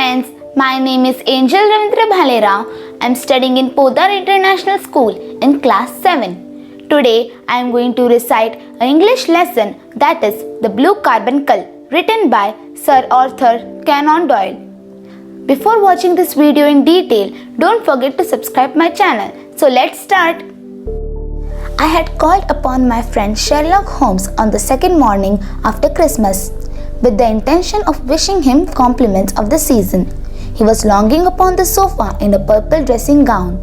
friends, my name is Angel Ravindra Bhalera. I am studying in Podar International School in class 7. Today I am going to recite an English lesson that is The Blue Carbuncle, written by Sir Arthur Conan Doyle. Before watching this video in detail, don't forget to subscribe my channel. So let's start. I had called upon my friend Sherlock Holmes on the second morning after Christmas, with the intention of wishing him compliments of the season. He was lounging upon the sofa in a purple dressing gown.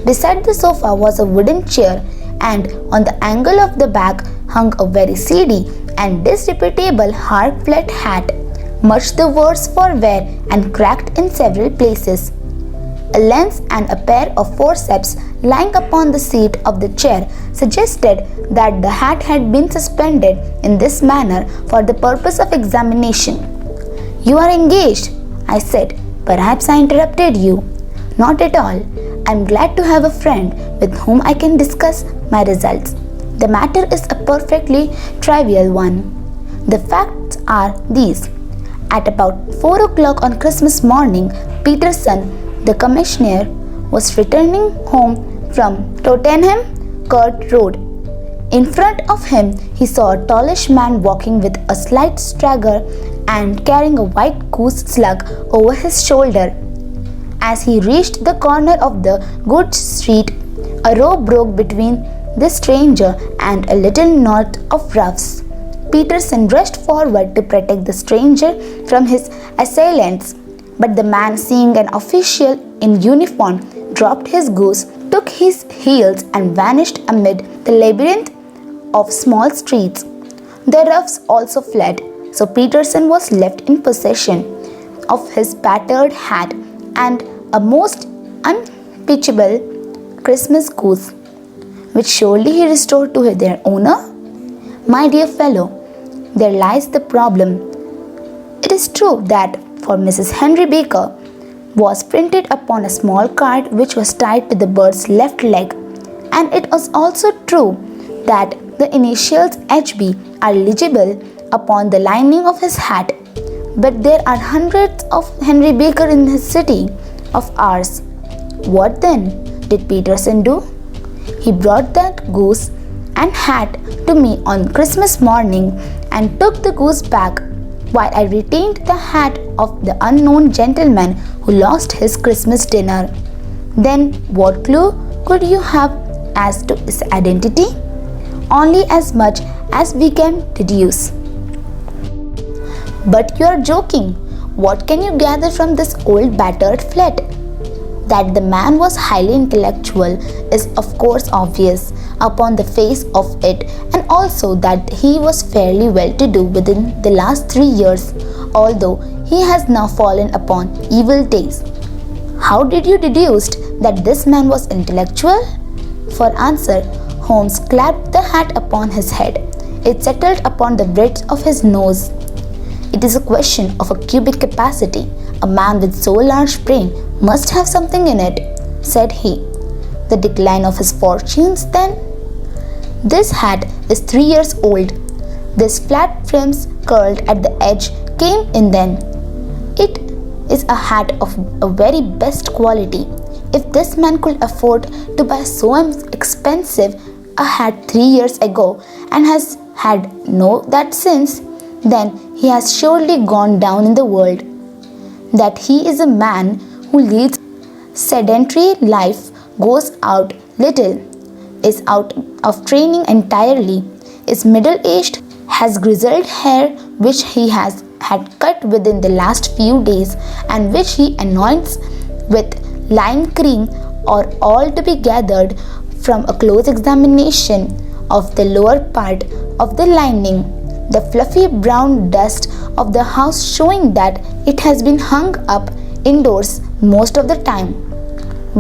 Beside the sofa was a wooden chair, and on the angle of the back hung a very seedy and disreputable hard flat hat, much the worse for wear and cracked in several places. A lens and a pair of forceps lying upon the seat of the chair suggested that the hat had been suspended in this manner for the purpose of examination. "You are engaged," I said. "Perhaps I interrupted you." "Not at all. I am glad to have a friend with whom I can discuss my results. The matter is a perfectly trivial one. The facts are these. At about 4 o'clock on Christmas morning, Peterson, the commissioner, was returning home from Tottenham Court Road. In front of him, he saw a tallish man walking with a slight stagger and carrying a white goose slug over his shoulder. As he reached the corner of the Good Street, a row broke between the stranger and a little knot of roughs. Peterson rushed forward to protect the stranger from his assailants, but the man, seeing an official in uniform, dropped his goose, took his heels and vanished amid the labyrinth of small streets. The roughs also fled, so Peterson was left in possession of his battered hat and a most unpitchable Christmas goose, which surely he restored to their owner. My dear fellow, there lies the problem. It is true that for Mrs. Henry Baker was printed upon a small card which was tied to the bird's left leg, and it was also true that the initials HB are legible upon the lining of his hat. But there are hundreds of Henry Baker in his city of ours. What then did Peterson do? He brought that goose and hat to me on Christmas morning and took the goose back, while I retained the hat of the unknown gentleman who lost his Christmas dinner. Then what clue could you have as to his identity? Only as much as we can deduce. But you are joking. What can you gather from this old battered flat? That the man was highly intellectual is of course obvious upon the face of it, and also that he was fairly well to do within the last 3 years, although he has now fallen upon evil days. How did you deduce that this man was intellectual? For answer, Holmes clapped the hat upon his head. It settled upon the bridge of his nose. "It is a question of a cubic capacity. A man with so large brain must have something in it," said he. "The decline of his fortunes, then? This hat is 3 years old. This flat trims curled at the edge came in then. It is a hat of a very best quality. If this man could afford to buy so expensive a hat 3 years ago and has had no that since, then he has surely gone down in the world. That he is a man who leads sedentary life, goes out little, is out of training entirely, is middle-aged, has grizzled hair which he has had cut within the last few days and which he anoints with lime cream, or all to be gathered from a close examination of the lower part of the lining, the fluffy brown dust of the house showing that it has been hung up indoors most of the time."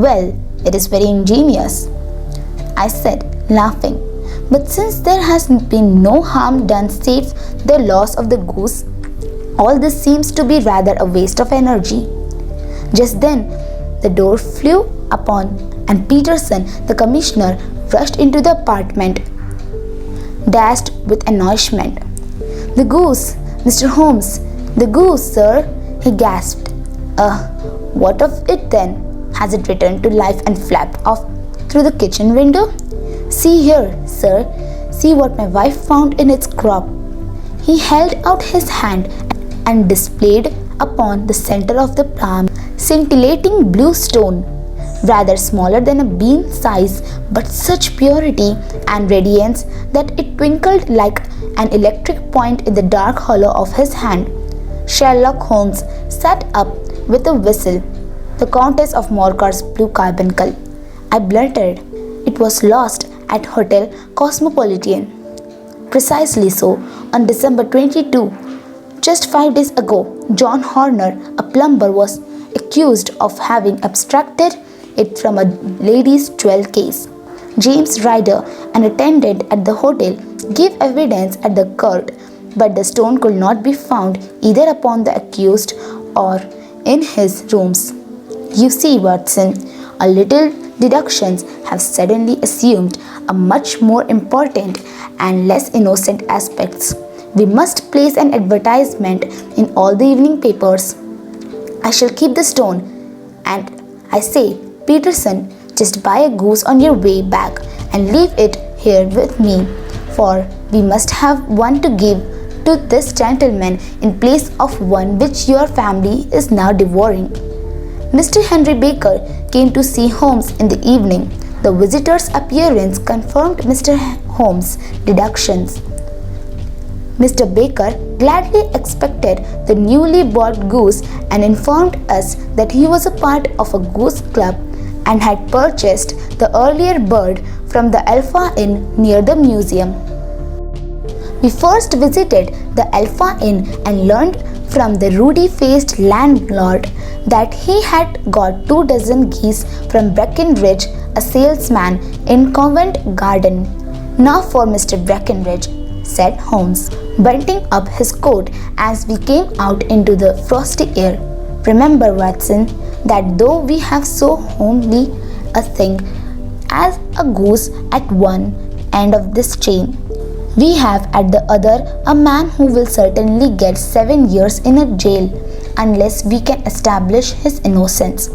"Well, it is very ingenious," I said, laughing. "But since there has been no harm done save the loss of the goose, all this seems to be rather a waste of energy." Just then the door flew open, and Peterson, the commissioner, rushed into the apartment, dashed with astonishment. "The goose, Mr. Holmes! The goose, sir!" he gasped. What of it then? Has it returned to life and flapped off through the kitchen window? See here, sir. See what my wife found in its crop. He held out his hand and displayed upon the center of the palm scintillating blue stone, rather smaller than a bean size, but such purity and radiance that it twinkled like an electric point in the dark hollow of his hand. Sherlock Holmes sat up with a whistle. The Countess of Morcar's blue carbuncle, I blurted. It was lost at Hotel Cosmopolitan. Precisely so. On December 22, just 5 days ago, John Horner, a plumber, was accused of having abstracted it from a lady's jewel case. James Ryder, an attendant at the hotel, gave evidence at the court, but the stone could not be found either upon the accused or in his rooms. You see, Watson, a little deductions have suddenly assumed a much more important and less innocent aspects. We must place an advertisement in all the evening papers. I shall keep the stone, and I say, Peterson, just buy a goose on your way back and leave it here with me, for we must have one to give to this gentleman in place of one which your family is now devouring. Mr. Henry Baker came to see Holmes in the evening. The visitor's appearance confirmed Mr. Holmes' deductions. Mr. Baker gladly expected the newly bought goose and informed us that he was a part of a goose club and had purchased the earlier bird from the Alpha Inn near the museum. We first visited the Alpha Inn and learned from the ruddy-faced landlord that he had got 24 geese from Breckenridge, a salesman in Covent Garden. Now for Mr. Breckenridge, said Holmes, buttoning up his coat as we came out into the frosty air. Remember, Watson, that though we have so homely a thing as a goose at one end of this chain, we have at the other a man who will certainly get 7 years in a jail unless we can establish his innocence.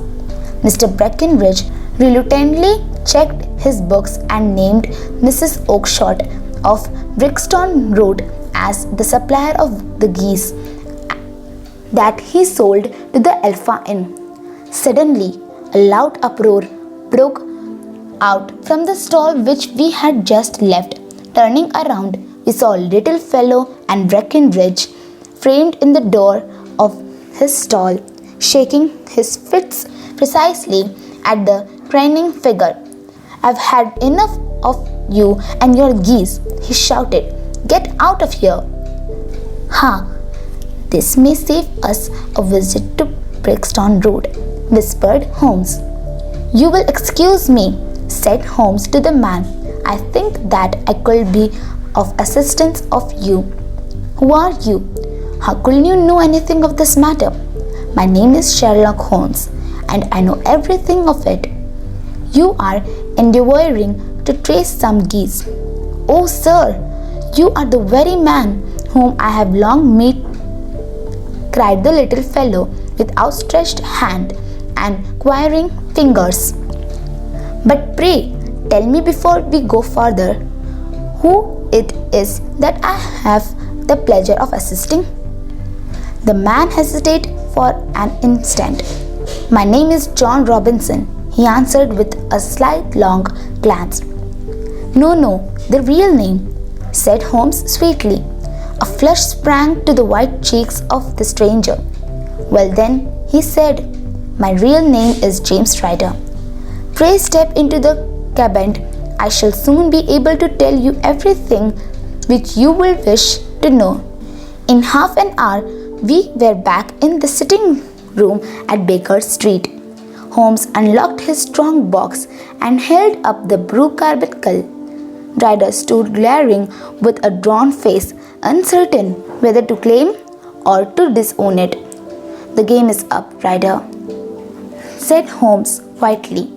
Mr. Breckenridge reluctantly checked his books and named Mrs. Oakshott of Brixton Road as the supplier of the geese that he sold to the Alpha Inn. Suddenly, a loud uproar broke out from the stall which we had just left. Turning around, we saw a little fellow and Breckenridge framed in the door of his stall, shaking his fists precisely at the craning figure. I've had enough of you and your geese, he shouted. Get out of here. Ha! This may save us a visit to Brixton Road, whispered Holmes. You will excuse me, said Holmes to the man. I think that I could be of assistance of you. Who are you? How could you know anything of this matter? My name is Sherlock Holmes, and I know everything of it. You are endeavoring to trace some geese. Oh, sir, you are the very man whom I have long met, cried the little fellow with outstretched hand and quivering fingers. But pray, tell me before we go further, who it is that I have the pleasure of assisting? The man hesitated for an instant. My name is John Robinson, he answered with a slight long glance. No, the real name, said Holmes sweetly. A flush sprang to the white cheeks of the stranger. Well then, he said, my real name is James Ryder. Pray step into the cabin. I shall soon be able to tell you everything which you will wish to know. In half an hour, we were back in the sitting room at Baker Street. Holmes unlocked his strong box and held up the blue carbuncle. Ryder stood glaring with a drawn face, uncertain whether to claim or to disown it. The game is up, Ryder, said Holmes quietly.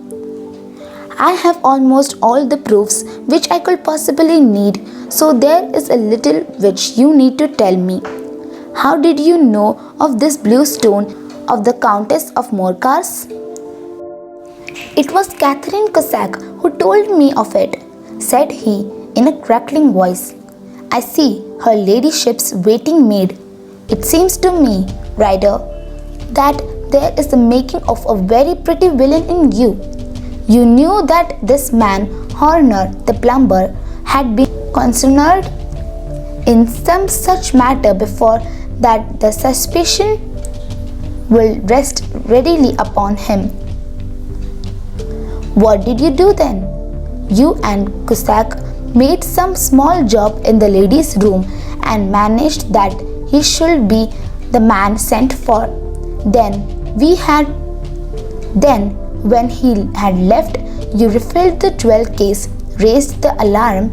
I have almost all the proofs which I could possibly need, so there is a little which you need to tell me. How did you know of this blue stone of the Countess of Morcars? It was Catherine Cossack who told me of it, said he in a crackling voice. I see, her ladyship's waiting maid. It seems to me, Ryder, that there is the making of a very pretty villain in you. You knew that this man, Horner the plumber, had been concerned in some such matter before, that the suspicion will rest readily upon him. What did you do then? You and Cossack made some small job in the lady's room and managed that he should be the man sent for. Then, when he had left, you refilled the jewel case, raised the alarm,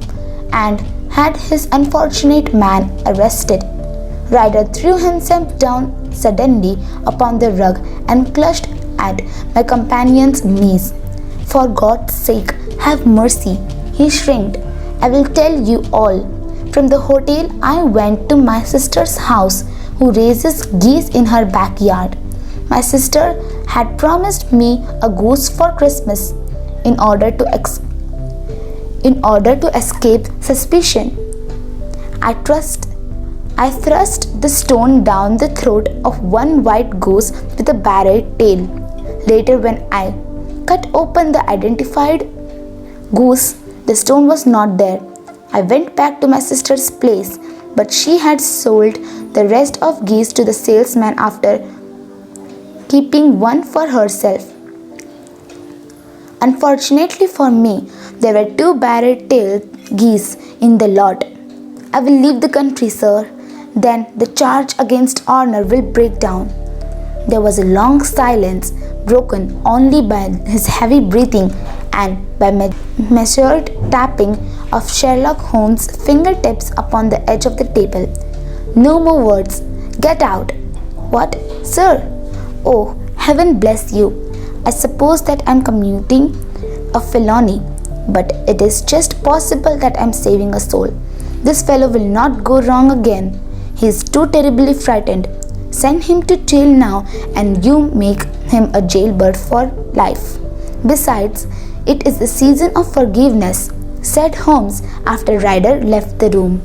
and had his unfortunate man arrested. Ryder threw himself down suddenly upon the rug and clutched at my companion's knees. For God's sake, have mercy, he shrieked. I will tell you all. From the hotel, I went to my sister's house, who raises geese in her backyard. My sister had promised me a goose for Christmas in order to escape suspicion. I thrust the stone down the throat of one white goose with a barred tail. Later, when I cut open the identified goose, the stone was not there. I went back to my sister's place, but she had sold the rest of geese to the salesman after keeping one for herself. Unfortunately for me, there were 2 barred-tailed geese in the lot. I will leave the country, sir. Then the charge against Horner will break down. There was a long silence, broken only by his heavy breathing and by measured tapping of Sherlock Holmes' fingertips upon the edge of the table. No more words. Get out. What, sir? Oh, heaven bless you. I suppose that I am committing a felony, but it is just possible that I am saving a soul. This fellow will not go wrong again. He is too terribly frightened. Send him to jail now, and you make him a jailbird for life. Besides, it is the season of forgiveness, said Holmes after Ryder left the room.